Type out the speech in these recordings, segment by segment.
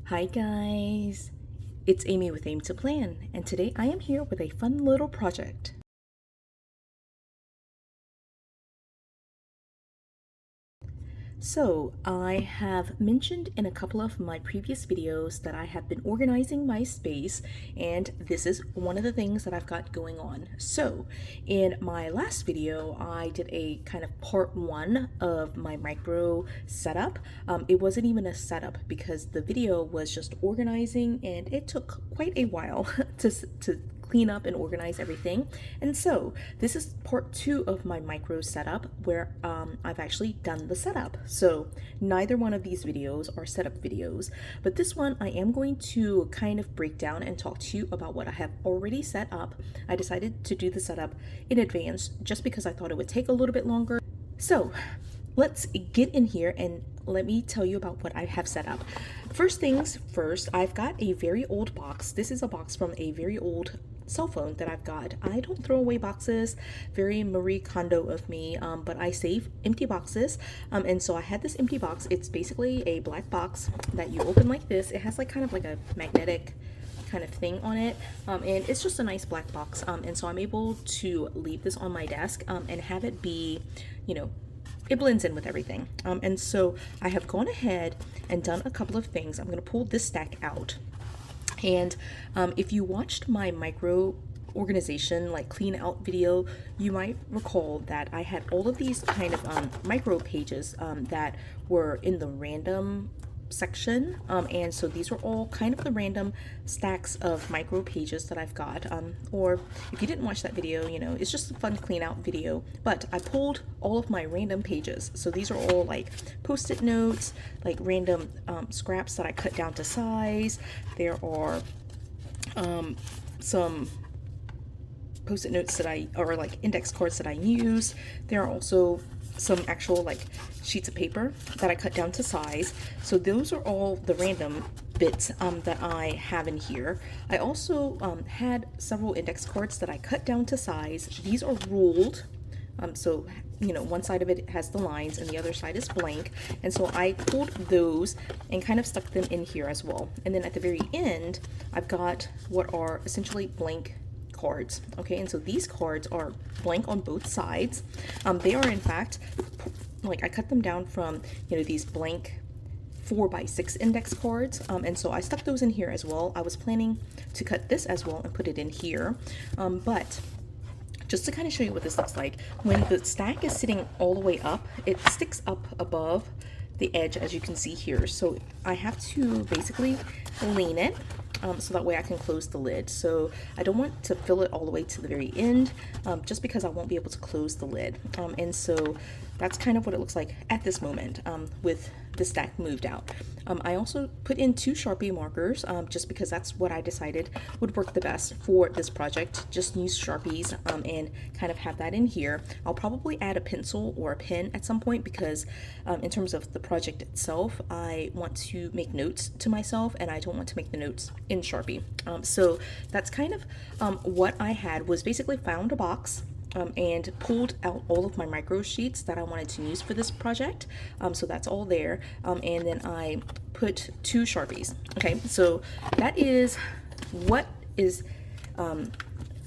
Hi guys, it's Amy with Aim to Plan, and today I am here with a fun little project. So, I have mentioned in a couple of my previous videos that I have been organizing my space, and this is one of the things that I've got going on. So, in my last video, I did a kind of part one of my micro setup. It wasn't even a setup because the video was just organizing, and it took quite a while to clean up and organize everything. And so this is part two of my micro setup where I've actually done the setup. So neither one of these videos are setup videos, but this one I am going to kind of break down and talk to you about what I have already set up. I decided to do the setup in advance just because I thought it would take a little bit longer. So let's get in here and let me tell you about what I have set up. First things first, I've got a very old box. This is a box from a very old cell phone that I've got. I don't throw away boxes, very Marie Kondo of me, but I save empty boxes. And so I had this empty box. It's basically a black box that you open like this. It has like kind of like a magnetic kind of thing on it, and it's just a nice black box. And so I'm able to leave this on my desk and have it be, it blends in with everything. And so I have gone ahead and done a couple of things. I'm going to pull this stack out. And if you watched my micro organization, like clean out video, you might recall that I had all of these kind of micro pages that were in the random section, and so these are all kind of the random stacks of micro pages that I've got, or if you didn't watch that video, it's just a fun clean out video. But I pulled all of my random pages, so these are all like post-it notes, like random scraps that I cut down to size. There are some post-it notes that or like index cards that I use. There are also some actual like sheets of paper that I cut down to size. So those are all the random bits that I have in here. I also had several index cards that I cut down to size. These are ruled. So, one side of it has the lines and the other side is blank. And so I pulled those and kind of stuck them in here as well. And then at the very end, I've got what are essentially blank cards. Okay, and so these cards are blank on both sides. They are in fact, like I cut them down from, these blank 4x6 index cards. And so I stuck those in here as well. I was planning to cut this as well and put it in here. But just to kind of show you what this looks like, when the stack is sitting all the way up, it sticks up above the edge, as you can see here. So I have to basically lean it so that way I can close the lid. So I don't want to fill it all the way to the very end, just because I won't be able to close the lid. And so that's kind of what it looks like at this moment with the stack moved out. I also put in 2 Sharpie markers just because that's what I decided would work the best for this project. Just use Sharpies and kind of have that in here. I'll probably add a pencil or a pen at some point because in terms of the project itself, I want to make notes to myself and I don't want to make the notes in Sharpie. So that's kind of what I had, was basically found a box and pulled out all of my micro sheets that I wanted to use for this project. So that's all there. And then I put 2 Sharpies. Okay, so that is what is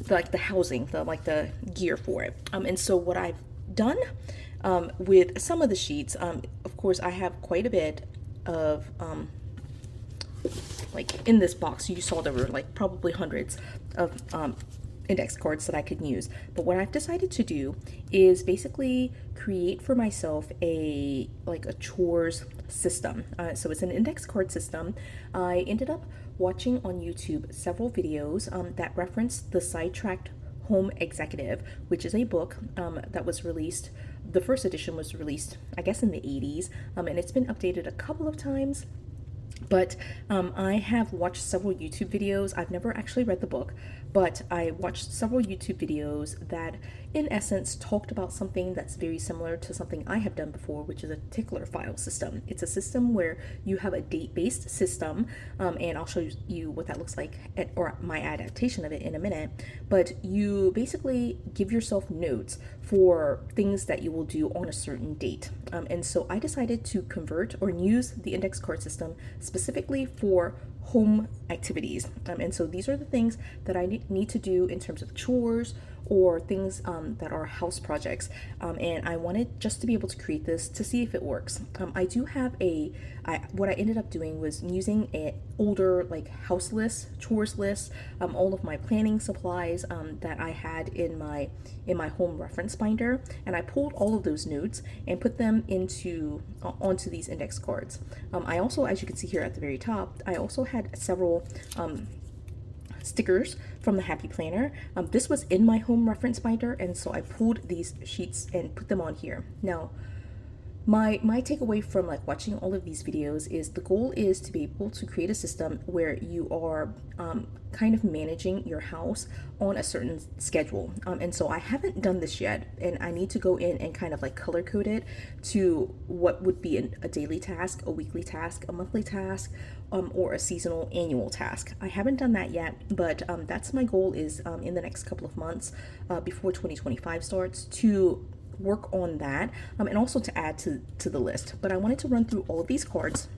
like the housing, the gear for it. And so what I've done with some of the sheets, of course I have quite a bit of like in this box. You saw there were like probably hundreds of index cards that I could use. But what I've decided to do is basically create for myself a chores system. So it's an index card system. I ended up watching on YouTube several videos that referenced the Sidetracked Home Executive, which is a book that was released. The first edition was released, I guess, in the 80s, and it's been updated a couple of times. But I have watched several YouTube videos. I've never actually read the book, but I watched several YouTube videos that, in essence, talked about something that's very similar to something I have done before, which is a Tickler file system. It's a system where you have a date-based system, and I'll show you what that looks like, or my adaptation of it in a minute. But you basically give yourself notes for things that you will do on a certain date. And so I decided to convert or use the index card system specifically for home activities. And so these are the things that I need to do in terms of chores or things that are house projects. And I wanted just to be able to create this to see if it works. I do have what I ended up doing was using an older like house list, chores list, all of my planning supplies that I had in my home reference binder, and I pulled all of those notes and put them onto these index cards. I also, as you can see here at the very top, I also had several stickers from the Happy Planner. This was in my home reference binder, and so I pulled these sheets and put them on here. Now, my takeaway from like watching all of these videos is the goal is to be able to create a system where you are kind of managing your house on a certain schedule. And so I haven't done this yet, and I need to go in and kind of like color code it to what would be a daily task, a weekly task, a monthly task, or a seasonal annual task. I haven't done that yet, but that's my goal is in the next couple of months before 2025 starts to work on that, and also to add to the list. But I wanted to run through all of these cards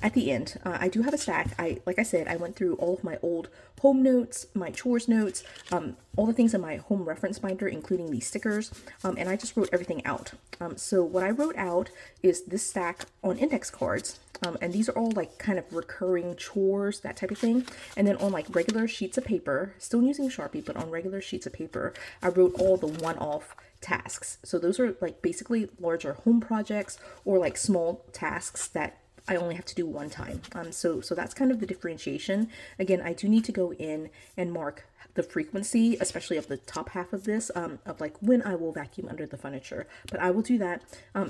at the end. I do have a stack. Like I said, I went through all of my old home notes, my chores notes, all the things in my home reference binder, including these stickers, and I just wrote everything out. So what I wrote out is this stack on index cards. And these are all like kind of recurring chores, that type of thing. And then on like regular sheets of paper, still using Sharpie, but on regular sheets of paper, I wrote all the one-off tasks. So those are like basically larger home projects or like small tasks that I only have to do one time. So that's kind of the differentiation. Again, I do need to go in and mark the frequency, especially of the top half of this, of like when I will vacuum under the furniture. But I will do that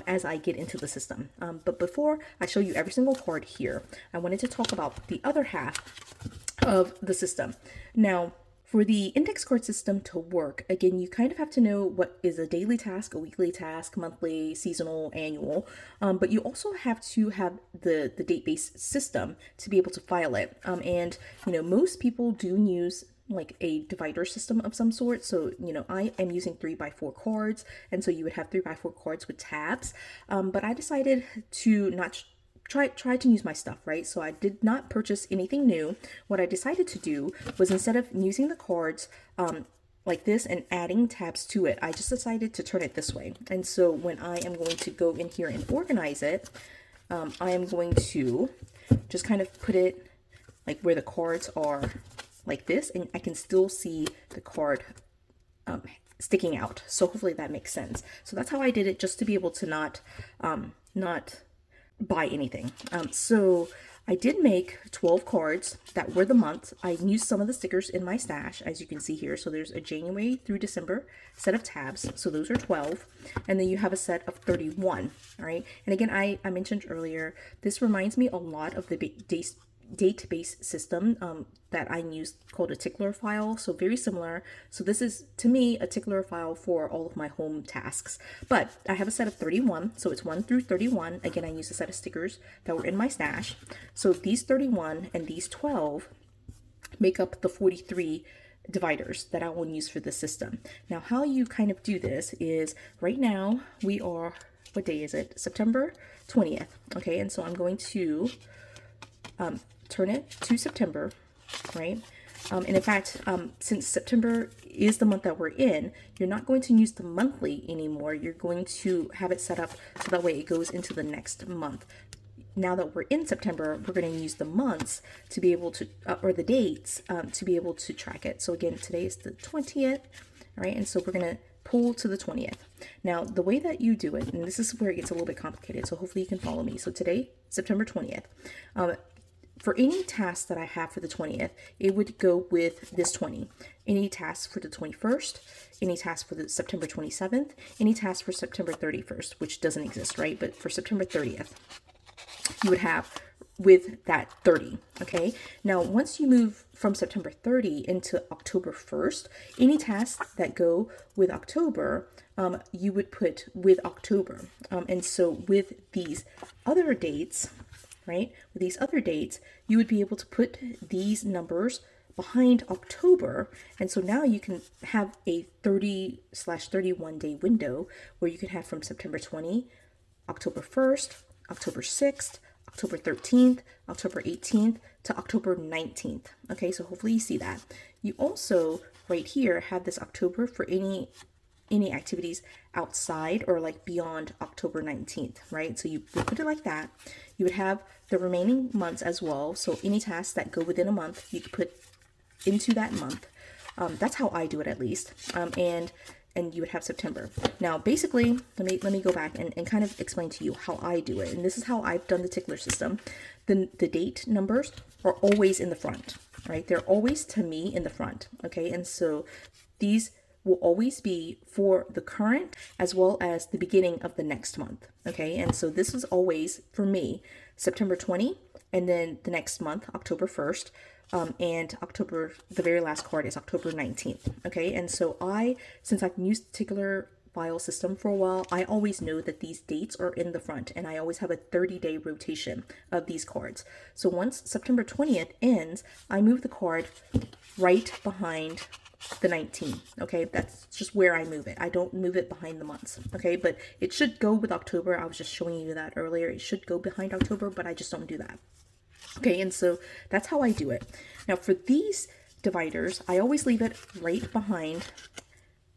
as I get into the system. But before I show you every single card here, I wanted to talk about the other half of the system. Now, for the index card system to work, again, you kind of have to know what is a daily task, a weekly task, monthly, seasonal, annual, but you also have to have the date-based system to be able to file it. And, most people do use like a divider system of some sort. So, I am using 3x4 cards, and so you would have 3x4 cards with tabs. But I decided to not try to use my stuff, right? So I did not purchase anything new. What I decided to do was, instead of using the cards like this and adding tabs to it, I just decided to turn it this way. And so when I am going to go in here and organize it, I am going to just kind of put it like where the cards are like this, and I can still see the card sticking out. So hopefully that makes sense. So that's how I did it, just to be able to not buy anything. So I did make 12 cards that were the month. I used some of the stickers in my stash, as you can see here. So there's a January through December set of tabs. So those are 12. And then you have a set of 31. All right. And again, I mentioned earlier, this reminds me a lot of the date-based system that I use called a Tickler file. So very similar. So this is, to me, a Tickler file for all of my home tasks. But I have a set of 31. So it's 1 through 31. Again, I used a set of stickers that were in my stash. So these 31 and these 12 make up the 43 dividers that I will use for the system. Now, how you kind of do this is, right now we are, what day is it? September 20th. Okay, and so I'm going to turn it to September, right? And in fact, since September is the month that we're in, you're not going to use the monthly anymore. You're going to have it set up so that way it goes into the next month. Now that we're in September, we're going to use the months to be able to, or the dates, to be able to track it. So again, today is the 20th, all right? And so we're going to pull to the 20th. Now, the way that you do it, and this is where it gets a little bit complicated, so hopefully you can follow me. So today, September 20th. For any task that I have for the 20th, it would go with this 20. Any task for the 21st, any task for the September 27th, any task for September 31st, which doesn't exist, right? But for September 30th, you would have with that 30. Okay, now once you move from September 30 into October 1st, any tasks that go with October, you would put with October. And so with these other dates, right, with these other dates, you would be able to put these numbers behind October. And so now you can have a 30/31 day window where you can have from September 20, October 1st, October 6th, October 13th, October 18th to October 19th. Okay, so hopefully you see that. You also right here have this October for any activities outside or like beyond October 19th, right? So you would put it like that. You would have the remaining months as well. So any tasks that go within a month, you could put into that month. That's how I do it at least. And you would have September. Now, basically, let me go back and kind of explain to you how I do it. And this is how I've done the Tickler system. The date numbers are always in the front, right? They're always, to me, in the front, okay? And so these will always be for the current as well as the beginning of the next month, okay? And so this is always, for me, September 20, and then the next month, October 1st, and October, the very last card is October 19th, okay? And so since I've used Tickler file system for a while, I always know that these dates are in the front, and I always have a 30-day rotation of these cards. So once September 20th ends, I move the card right behind the 19, okay? That's just where I move it. I don't move it behind the months, okay? But it should go with October. I was just showing you that earlier. It should go behind October, but I just don't do that. Okay, and so that's how I do it. Now for these dividers, I always leave it right behind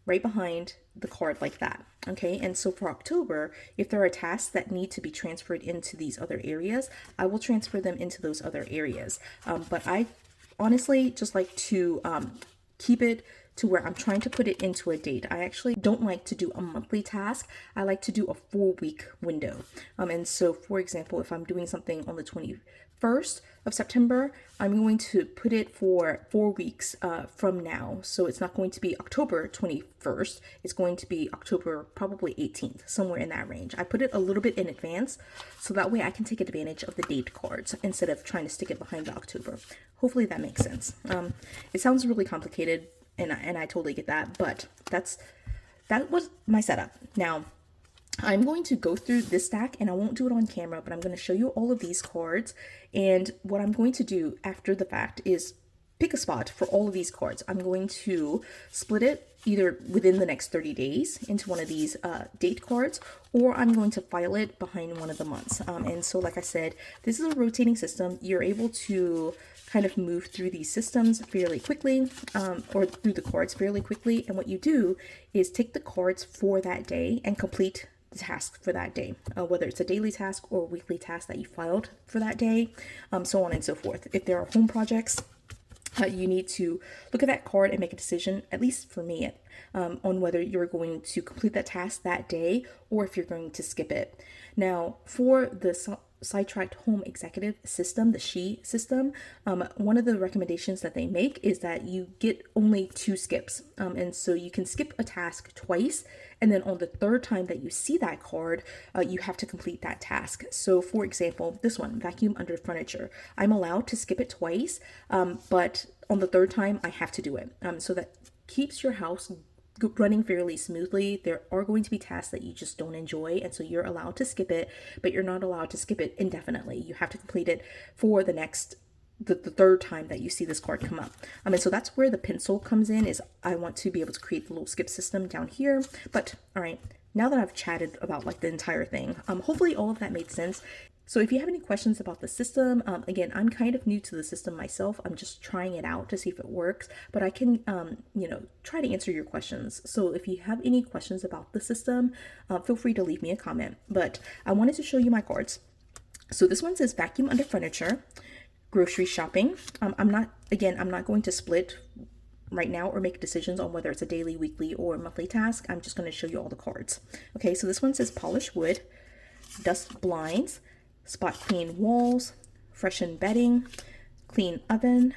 the card like that. Okay, and so for October, if there are tasks that need to be transferred into these other areas, I will transfer them into those other areas. But I honestly just like to keep it to where I'm trying to put it into a date. I actually don't like to do a monthly task. I like to do a 4-week window. And so, for example, if I'm doing something on the 21st of September, I'm going to put it for 4 weeks from now. So it's not going to be October 21st. It's going to be October probably 18th, somewhere in that range. I put it a little bit in advance, so that way I can take advantage of the date cards instead of trying to stick it behind the October. Hopefully that makes sense. It sounds really complicated, and I totally get that, but that was my setup. Now, I'm going to go through this stack, and I won't do it on camera, but I'm going to show you all of these cards. And what I'm going to do after the fact is pick a spot for all of these cards. I'm going to split it either within the next 30 days into one of these date cards, or I'm going to file it behind one of the months. And so, like I said, this is a rotating system. You're able to kind of move through these systems fairly quickly, or through the cards fairly quickly. And what you do is take the cards for that day and complete the task for that day, whether it's a daily task or a weekly task that you filed for that day, so on and so forth. If there are home projects, you need to look at that card and make a decision, at least for me, on whether you're going to complete that task that day or if you're going to skip it. Now, for the Sidetracked Home Executive System, the SHE system, one of the recommendations that they make is that you get only 2 skips. And so you can skip a task twice, and then on the third time that you see that card, you have to complete that task. So for example, this one, vacuum under furniture, I'm allowed to skip it twice, but on the third time I have to do it. So that keeps your house running fairly smoothly. There are going to be tasks that you just don't enjoy, and so you're allowed to skip it, but you're not allowed to skip it indefinitely. You have to complete it for the third time that you see this card come up. And so that's where the pencil comes in, is I want to be able to create the little skip system down here. But all right, now that I've chatted about like the entire thing, hopefully all of that made sense. So if you have any questions about the system, again, I'm kind of new to the system myself. I'm just trying it out to see if it works, but I can, try to answer your questions. So if you have any questions about the system, feel free to leave me a comment. But I wanted to show you my cards. So this one says vacuum under furniture, grocery shopping. I'm not going to split right now or make decisions on whether it's a daily, weekly, or monthly task. I'm just going to show you all the cards. Okay, so this one says polish wood, dust blinds, spot clean walls, freshen bedding, clean oven,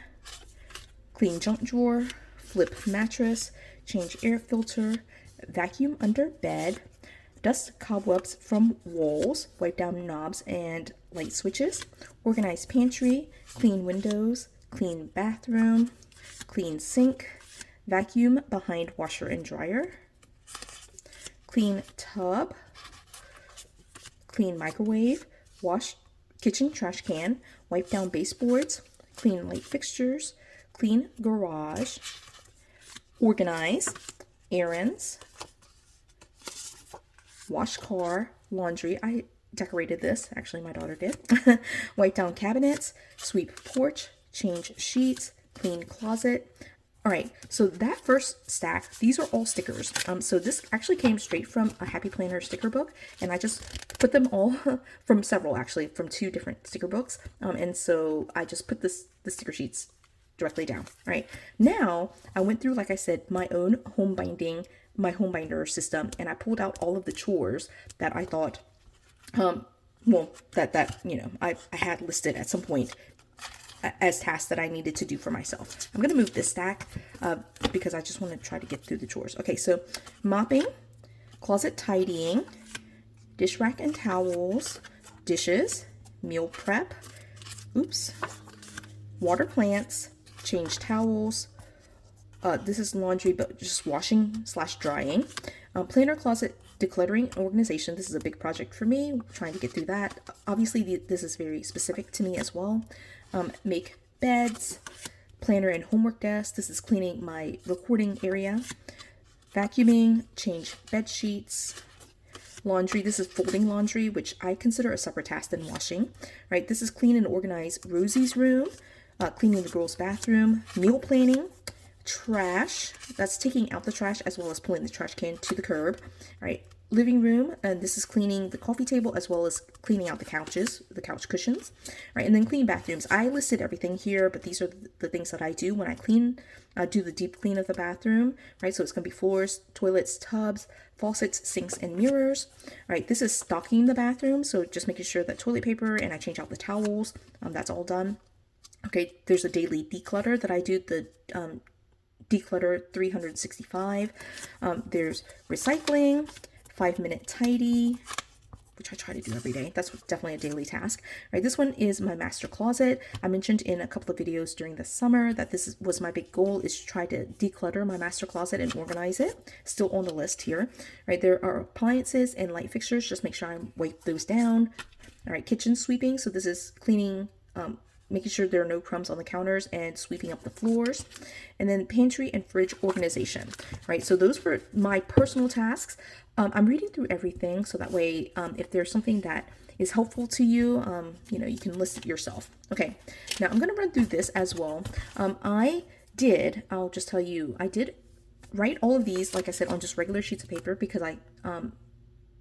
clean junk drawer, flip mattress, change air filter, vacuum under bed, dust cobwebs from walls, wipe down knobs and light switches, organize pantry, clean windows, clean bathroom, clean sink, vacuum behind washer and dryer, clean tub, clean microwave, wash kitchen trash can, wipe down baseboards, clean light fixtures, clean garage, organize, errands, wash car, laundry. I decorated this, actually my daughter did. Wipe down cabinets, sweep porch, change sheets, clean closet. All right, so that first stack, these are all stickers. So this actually came straight from a Happy Planner sticker book, and I just put them all from several, actually, from 2 different sticker books. And so I just put the sticker sheets directly down. All right, now I went through, like I said, my own home binder system, and I pulled out all of the chores that I thought, that you know, I had listed at some point as tasks that I needed to do for myself. I'm gonna move this stack because I just want to try to get through the chores. Okay, so mopping, closet tidying, dish rack and towels, dishes, meal prep, water plants, change towels. This is laundry, but just washing / drying. Planner closet decluttering organization. This is a big project for me, trying to get through that. Obviously, this is very specific to me as well. Make beds, planner and homework desk. This is cleaning my recording area. Vacuuming, change bed sheets. Laundry, this is folding laundry, which I consider a separate task than washing, right? This is clean and organize Rosie's room, cleaning the girls' bathroom, meal planning, trash, that's taking out the trash as well as pulling the trash can to the curb, right? Living room, and this is cleaning the coffee table as well as cleaning out the couches, the couch cushions, right? And then clean bathrooms. I listed everything here, but these are the things that I do when I clean, do the deep clean of the bathroom, right? So it's gonna be floors, toilets, tubs, faucets, sinks, and mirrors, right? This is stocking the bathroom, so just making sure that toilet paper, and I change out the towels, that's all done. Okay, there's a daily declutter that I do, the declutter 365. There's recycling, 5-minute tidy, which I try to do every day. That's definitely a daily task, right? This one is my master closet. I mentioned in a couple of videos during the summer that was my big goal, is to try to declutter my master closet and organize it. Still on the list here, right? There are appliances and light fixtures. Just make sure I wipe those down. All right, kitchen sweeping. So this is cleaning, making sure there are no crumbs on the counters and sweeping up the floors. And then pantry and fridge organization, right? So those were my personal tasks. I'm reading through everything, so that way, if there's something that is helpful to you, you know, you can list it yourself. Okay, now I'm gonna run through this as well. I'll just tell you, I did write all of these, like I said, on just regular sheets of paper, because I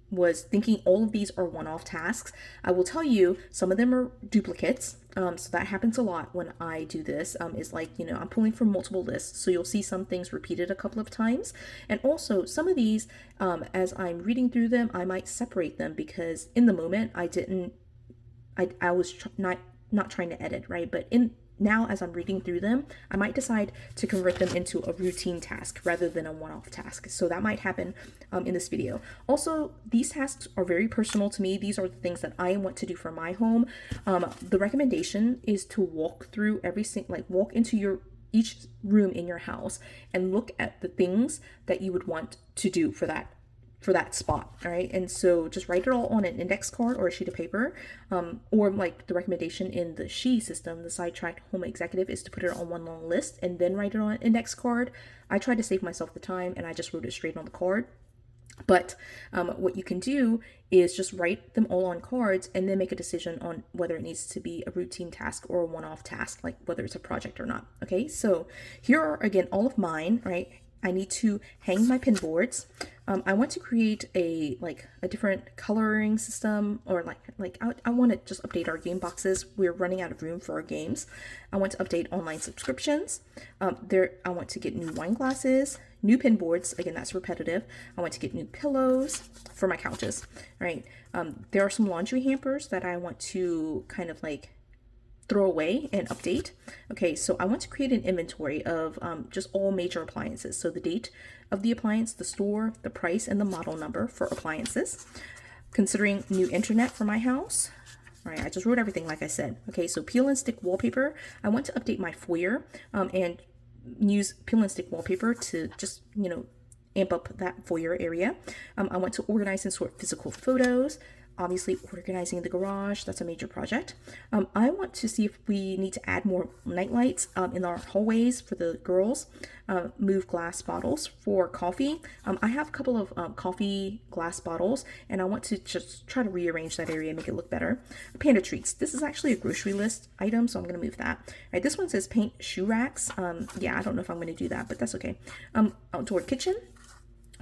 was thinking all of these are one-off tasks. I will tell you, some of them are duplicates. So that happens a lot when I do this, is like, you know, I'm pulling from multiple lists. So you'll see some things repeated a couple of times. And also some of these, as I'm reading through them, I might separate them because in the moment I was not trying to edit, right? But now as I'm reading through them, I might decide to convert them into a routine task rather than a one-off task. So that might happen in this video. Also, these tasks are very personal to me. These are the things that I want to do for my home. The recommendation is to walk through walk into each room in your house and look at the things that you would want to do for that spot. All right, and so just write it all on an index card or a sheet of paper, or like the recommendation in the She system, the Sidetracked Home Executive, is to put it on one long list and then write it on an index card. I tried to save myself the time and I just wrote it straight on the card. But what you can do is just write them all on cards and then make a decision on whether it needs to be a routine task or a one-off task, like whether it's a project or not. Okay, so here are again all of mine, right? I need to hang my pin boards. I want to create a different coloring system, or I want to just update our game boxes. We're running out of room for our games. I want to update online subscriptions. I want to get new wine glasses, new pin boards. Again, that's repetitive. I want to get new pillows for my couches. Right. There are some laundry hampers that I want to kind of throw away and update. Okay, so I want to create an inventory of just all major appliances. So the date of the appliance, the store, the price, and the model number for appliances. Considering new internet for my house, All right, I just wrote everything like I said. Okay, so peel and stick wallpaper. I want to update my foyer and use peel and stick wallpaper to just, amp up that foyer area. I want to organize and sort physical photos. Obviously, organizing the garage, that's a major project. I want to see if we need to add more night lights in our hallways for the girls. Move glass bottles for coffee. I have a couple of coffee glass bottles, and I want to just try to rearrange that area and make it look better. Panda treats. This is actually a grocery list item, so I'm going to move that. All right, this one says paint shoe racks. Yeah, I don't know if I'm going to do that, but that's okay. Outdoor kitchen.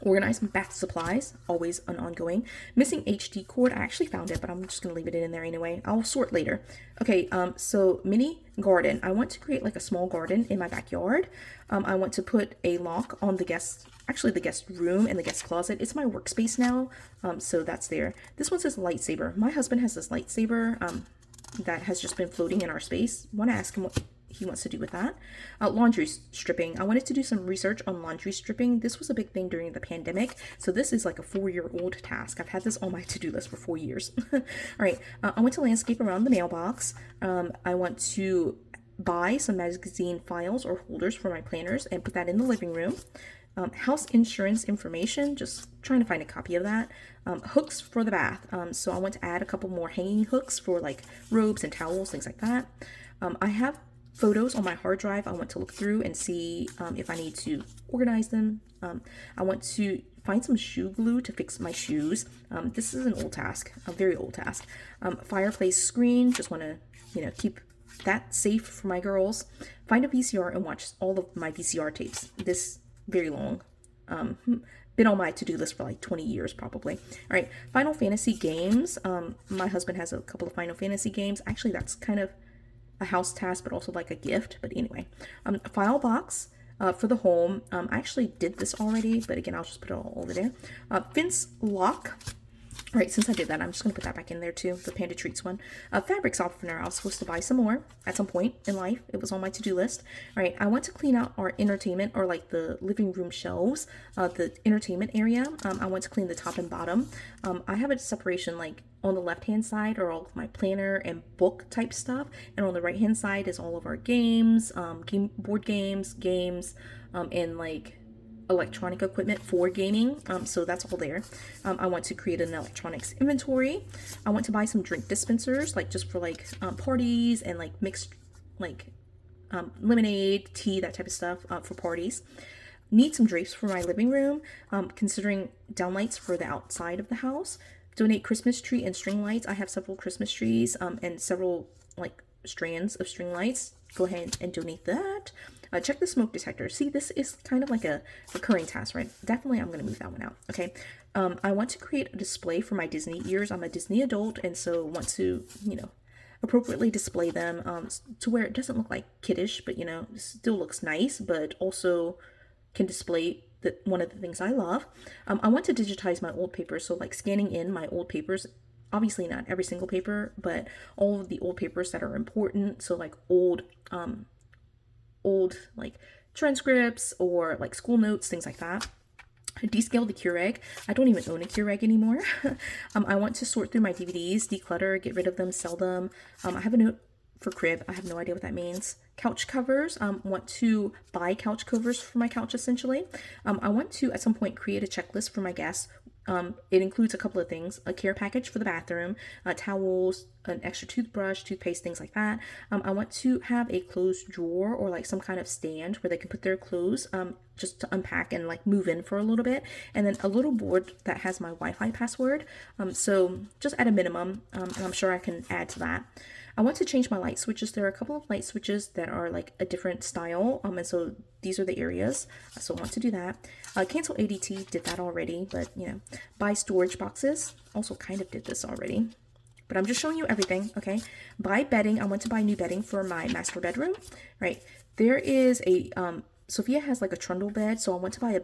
Organize bath supplies, always an ongoing. Missing HD cord, I actually found it, but I'm just gonna leave it in there anyway. I'll sort later. Okay, so mini garden. I want to create like a small garden in my backyard. I want to put a lock on the guest room and the guest closet. It's my workspace now, so that's there. This one says lightsaber. My husband has this lightsaber that has just been floating in our space. Want to ask him what he wants to do with that. Laundry stripping. I wanted to do some research on laundry stripping. This was a big thing during the pandemic, so this is like a 4-year-old task. I've had this on my to-do list for 4 years. All right, I want to landscape around the mailbox. I want to buy some magazine files or holders for my planners and put that in the living room. House insurance information, just trying to find a copy of that. Hooks for the bath. So I want to add a couple more hanging hooks for like robes and towels, things like that. I have photos on my hard drive. I want to look through and see if I need to organize them. I want to find some shoe glue to fix my shoes. This is an old task, a very old task. Fireplace screen, just want to, keep that safe for my girls. Find a VCR and watch all of my VCR tapes. This very long. Been on my to-do list for like 20 years probably. All right, Final Fantasy games. My husband has a couple of Final Fantasy games. Actually, that's kind of a house task, but also like a gift. But anyway, file box for the home. I actually did this already, but again, I'll just put it all over there. Fence lock. All right, since I did that, I'm just going to put that back in there too, the Panda Treats one. Fabric softener, I was supposed to buy some more at some point in life. It was on my to-do list. All right, I want to clean out our entertainment or like the living room shelves, the entertainment area. I want to clean the top and bottom. I have a separation like on the left-hand side are all of my planner and book type stuff. And on the right-hand side is all of our games, board games, and like electronic equipment for gaming, so that's all there. I want to create an electronics inventory. I want to buy some drink dispensers, like just for like parties and like mixed like lemonade, tea, that type of stuff for parties. Need some drapes for my living room, considering downlights for the outside of the house. Donate Christmas tree and string lights. I have several Christmas trees and several like strands of string lights. Go ahead and donate that. Check the smoke detector. See, this is kind of like a recurring task, right? Definitely, I'm going to move that one out. Okay. I want to create a display for my Disney ears. I'm a Disney adult, and so want to, appropriately display them to where it doesn't look like kiddish, but, still looks nice, but also can display one of the things I love. I want to digitize my old papers. So like scanning in my old papers, obviously not every single paper, but all of the old papers that are important. So like old like transcripts or like school notes, things like that. Descale the Keurig. I don't even own a Keurig anymore. I want to sort through my DVDs, declutter, get rid of them, sell them. I have a note for crib. I have no idea what that means. Couch covers. Want to buy couch covers for my couch essentially. I want to at some point create a checklist for my guests. It includes a couple of things: a care package for the bathroom, towels, an extra toothbrush, toothpaste, things like that. I want to have a clothes drawer or like some kind of stand where they can put their clothes just to unpack and like move in for a little bit. And then a little board that has my Wi-Fi password. So just at a minimum, and I'm sure I can add to that. I want to change my light switches. There are a couple of light switches that are like a different style. And so these are the areas. So I want to do that. Cancel ADT, did that already, but buy storage boxes. Also kind of did this already, but I'm just showing you everything. Okay. Buy bedding. I want to buy new bedding for my master bedroom, right? There is a, Sophia has like a trundle bed. So I want to buy a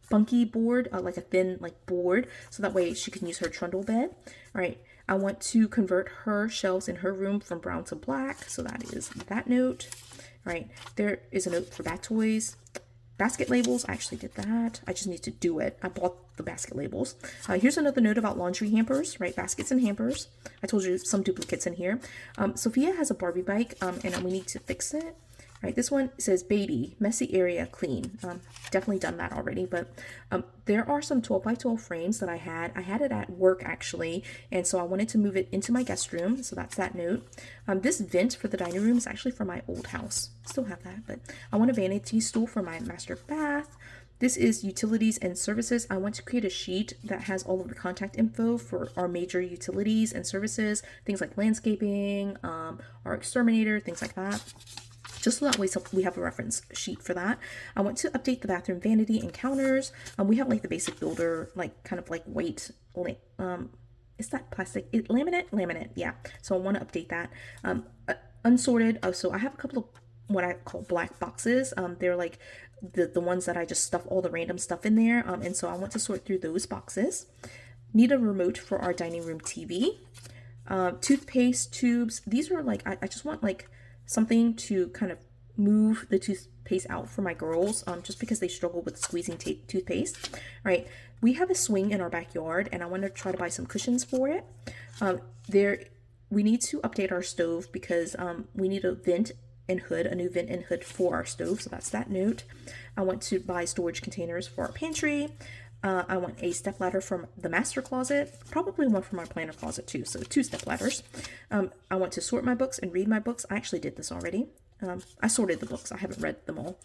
bunky board, like a thin like board. So that way she can use her trundle bed. All right. I want to convert her shelves in her room from brown to black. So that is that note. All right. There is a note for bat toys. Basket labels, I actually did that. I just need to do it. I bought the basket labels. Here's another note about laundry hampers, right? Baskets and hampers. I told you some duplicates in here. Sophia has a Barbie bike, and we need to fix it. Right, this one says baby, messy area, clean. Definitely done that already, but there are some 12 by 12 frames that I had. I had it at work actually, and so I wanted to move it into my guest room, so that's that note. This vent for the dining room is actually from my old house. Still have that, but I want a vanity stool for my master bath. This is utilities and services. I want to create a sheet that has all of the contact info for our major utilities and services, things like landscaping, our exterminator, things like that. Just so that way we have a reference sheet for that. I want to update the bathroom vanity and counters. We have like the basic builder, like kind of like white, is that plastic? Laminate, yeah. So I want to update that. Unsorted, so I have a couple of what I call black boxes. They're like the ones that I just stuff all the random stuff in there. And so I want to sort through those boxes. Need a remote for our dining room TV. Toothpaste tubes. These are like, I just want like something to kind of move the toothpaste out for my girls, just because they struggle with squeezing toothpaste. Right, we have a swing in our backyard, and I want to try to buy some cushions for it. We need to update our stove because we need a vent and hood, a new vent and hood for our stove, so that's that note. I want to buy storage containers for our pantry. I want a step ladder from the master closet, probably one from our planner closet too, so 2 step ladders. I want to sort my books and read my books. I actually did this already. I sorted the books, I haven't read them all.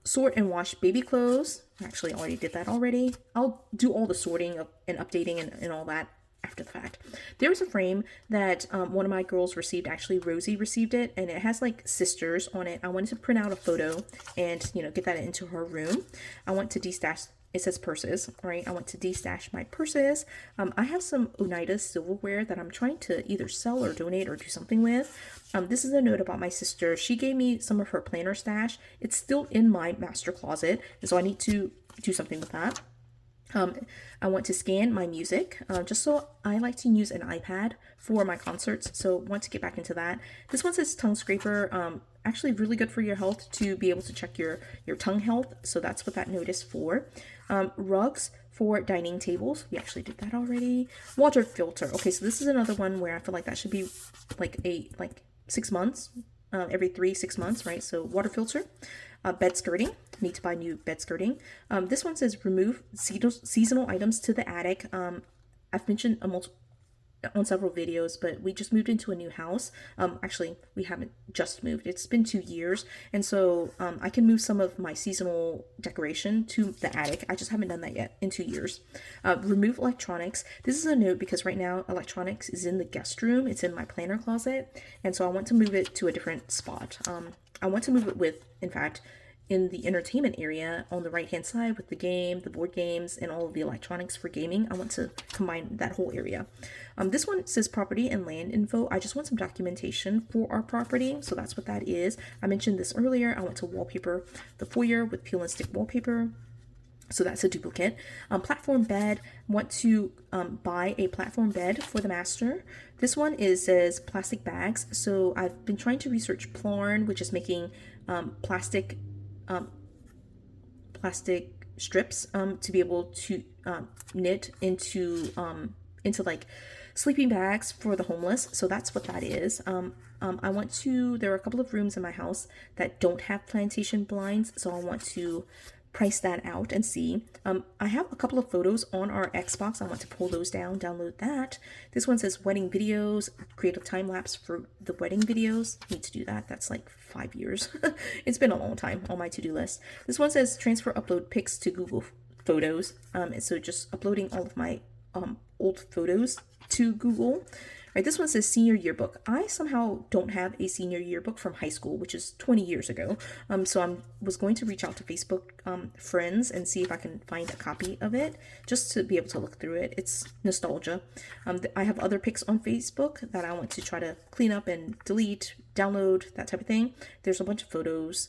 Sort and wash baby clothes. I actually already did that already. I'll do all the sorting and updating and all that after the fact. There's a frame that one of my girls received. Actually, Rosie received it, and it has like sisters on it. I wanted to print out a photo and get that into her room. I want to destash. It says purses, right? I want to destash my purses. I have some Oneida silverware that I'm trying to either sell or donate or do something with. This is a note about my sister. She gave me some of her planner stash. It's still in my master closet, and so I need to do something with that. I want to scan my music, just so I like to use an iPad for my concerts, so want to get back into that. This one says tongue scraper, actually really good for your health to be able to check your tongue health, so that's what that note is for. Rugs for dining tables, we actually did that already. Water filter, okay, so this is another one where I feel like that should be like 6 months, every 3-6 months, right? So water filter. Bed skirting, need to buy new bed skirting. This one says remove seasonal items to the attic. I've mentioned on several videos, but we just moved into a new house. Actually, we haven't just moved. It's been 2 years, and so I can move some of my seasonal decoration to the attic. I just haven't done that yet in 2 years. Remove electronics. This is a note because right now electronics is in the guest room. It's in my planner closet, and so I want to move it to a different spot. I want to move it with, in fact, in the entertainment area on the right hand side with the board games, and all of the electronics for gaming. I want to combine that whole area. This one says property and land info. I just want some documentation for our property, so that's what that is. I mentioned this earlier. I want to wallpaper the foyer with peel and stick wallpaper. So that's a duplicate. Platform bed, want to buy a platform bed for the master. This one says plastic bags. So I've been trying to research Plarn, which is making plastic strips to be able to knit into like sleeping bags for the homeless. So that's what that is. There are a couple of rooms in my house that don't have plantation blinds, so I want to price that out and see. I have a couple of photos on our Xbox. I want to pull those down, download that. This one says wedding videos, create a time lapse for the wedding videos. Need to do that. That's like 5 years. It's been a long time on my to-do list. This one says transfer upload pics to Google Photos. And so just uploading all of my old photos to Google. Right, this one says senior yearbook. I somehow don't have a senior yearbook from high school, which is 20 years ago. So I was going to reach out to Facebook friends and see if I can find a copy of it, just to be able to look through it. It's nostalgia. I have other pics on Facebook that I want to try to clean up and delete, download, that type of thing. There's a bunch of photos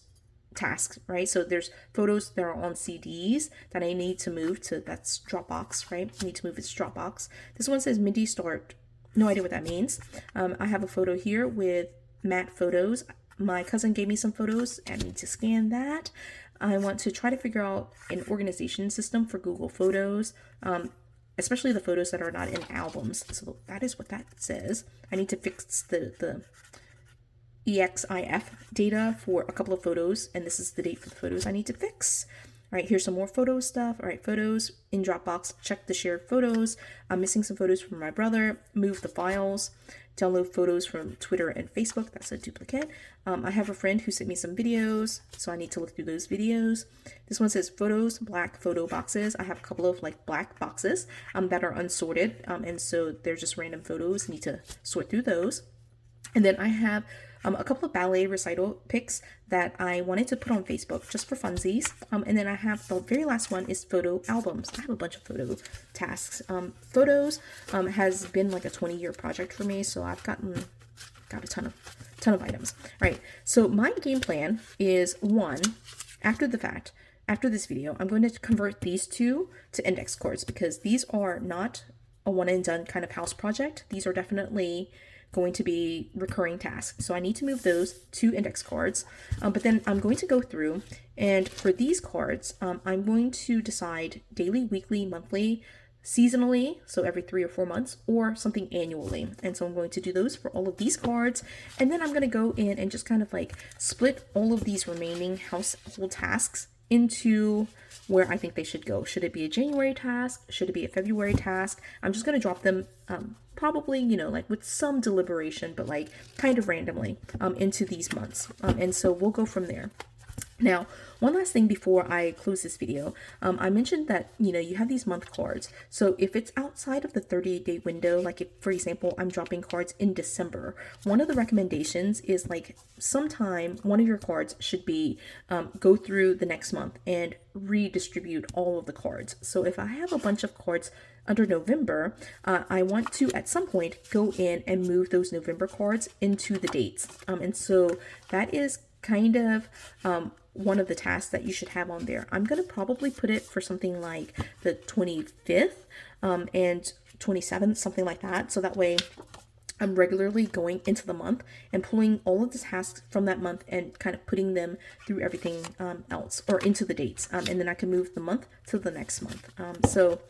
tasks, right? So there's photos that are on CDs that I need to move to, that's Dropbox, right? I need to move it to Dropbox. This one says Mindy Start. No idea what that means. I have a photo here with matte photos. My cousin gave me some photos. I need to scan that. I want to try to figure out an organization system for Google Photos, especially the photos that are not in albums. So that is what that says. I need to fix the EXIF data for a couple of photos, and this is the date for the photos I need to fix. All right, here's some more photo stuff. All right, photos in Dropbox, check the shared photos. I'm missing some photos from my brother, move the files, download photos from Twitter and Facebook. That's a duplicate. I have a friend who sent me some videos, so I need to look through those videos. This one says photos, black photo boxes. I have a couple of like black boxes that are unsorted, and so they're just random photos. Need to sort through those. And then I have a couple of ballet recital pics that I wanted to put on Facebook just for funsies. And then I have the very last one is photo albums. I have a bunch of photo tasks. Photos has been like a 20-year project for me, so I've got a ton of items. All right, so my game plan is one, after the fact, after this video, I'm going to convert these two to index cards because these are not a one and done kind of house project. These are definitely going to be recurring tasks. So I need to move those to index cards. But then I'm going to go through, and for these cards, I'm going to decide daily, weekly, monthly, seasonally, so every 3 or 4 months, or something annually. And so I'm going to do those for all of these cards. And then I'm going to go in and just kind of like split all of these remaining household tasks into where I think they should go. Should it be a January task? Should it be a February task? I'm just going to drop them probably, like with some deliberation, but like kind of randomly into these months. And so we'll go from there. Now, one last thing before I close this video, I mentioned that, you have these month cards. So if it's outside of the 30-day window, like if, for example, I'm dropping cards in December, one of the recommendations is like sometime one of your cards should be go through the next month and redistribute all of the cards. So if I have a bunch of cards under November, I want to at some point go in and move those November cards into the dates. And so that is kind of one of the tasks that you should have on there. I'm going to probably put it for something like the 25th and 27th, something like that. So that way I'm regularly going into the month and pulling all of the tasks from that month and kind of putting them through everything else or into the dates. And then I can move the month to the next month. So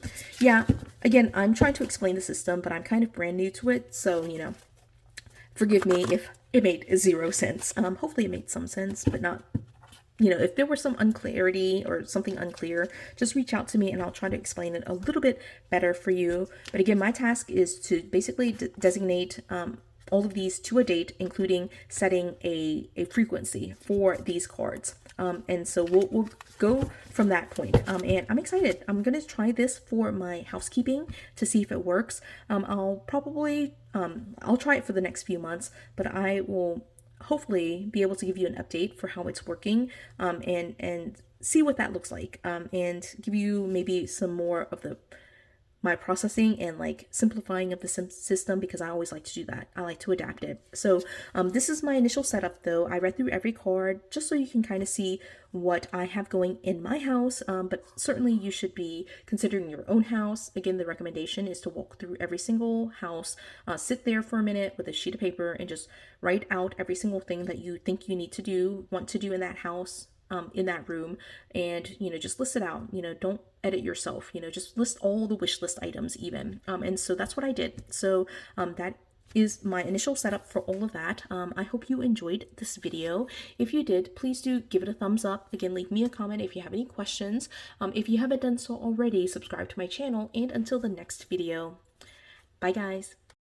yeah, again, I'm trying to explain the system, but I'm kind of brand new to it. So, forgive me if it made 0 sense. Hopefully it made some sense, but not, if there were some unclarity or something unclear, just reach out to me and I'll try to explain it a little bit better for you. But again, my task is to basically designate all of these to a date, including setting a frequency for these cards. And so we'll go from that point. And I'm excited. I'm going to try this for my housekeeping to see if it works. I'll try it for the next few months, but I will hopefully be able to give you an update for how it's working, and see what that looks like, and give you maybe some more of my processing and like simplifying of the system, because I always like to do that. I like to adapt it. So this is my initial setup though. I read through every card just so you can kind of see what I have going in my house, but certainly you should be considering your own house. Again, the recommendation is to walk through every single house, sit there for a minute with a sheet of paper and just write out every single thing that you think you need to do, want to do in that house, in that room, and just list it out. Don't edit yourself, just list all the wish list items even, and so that's what I did. So that is my initial setup for all of that. I hope you enjoyed this video. If you did, please do give it a thumbs up. Again, leave me a comment if you have any questions. If you haven't done so already, subscribe to my channel, and until the next video, bye guys.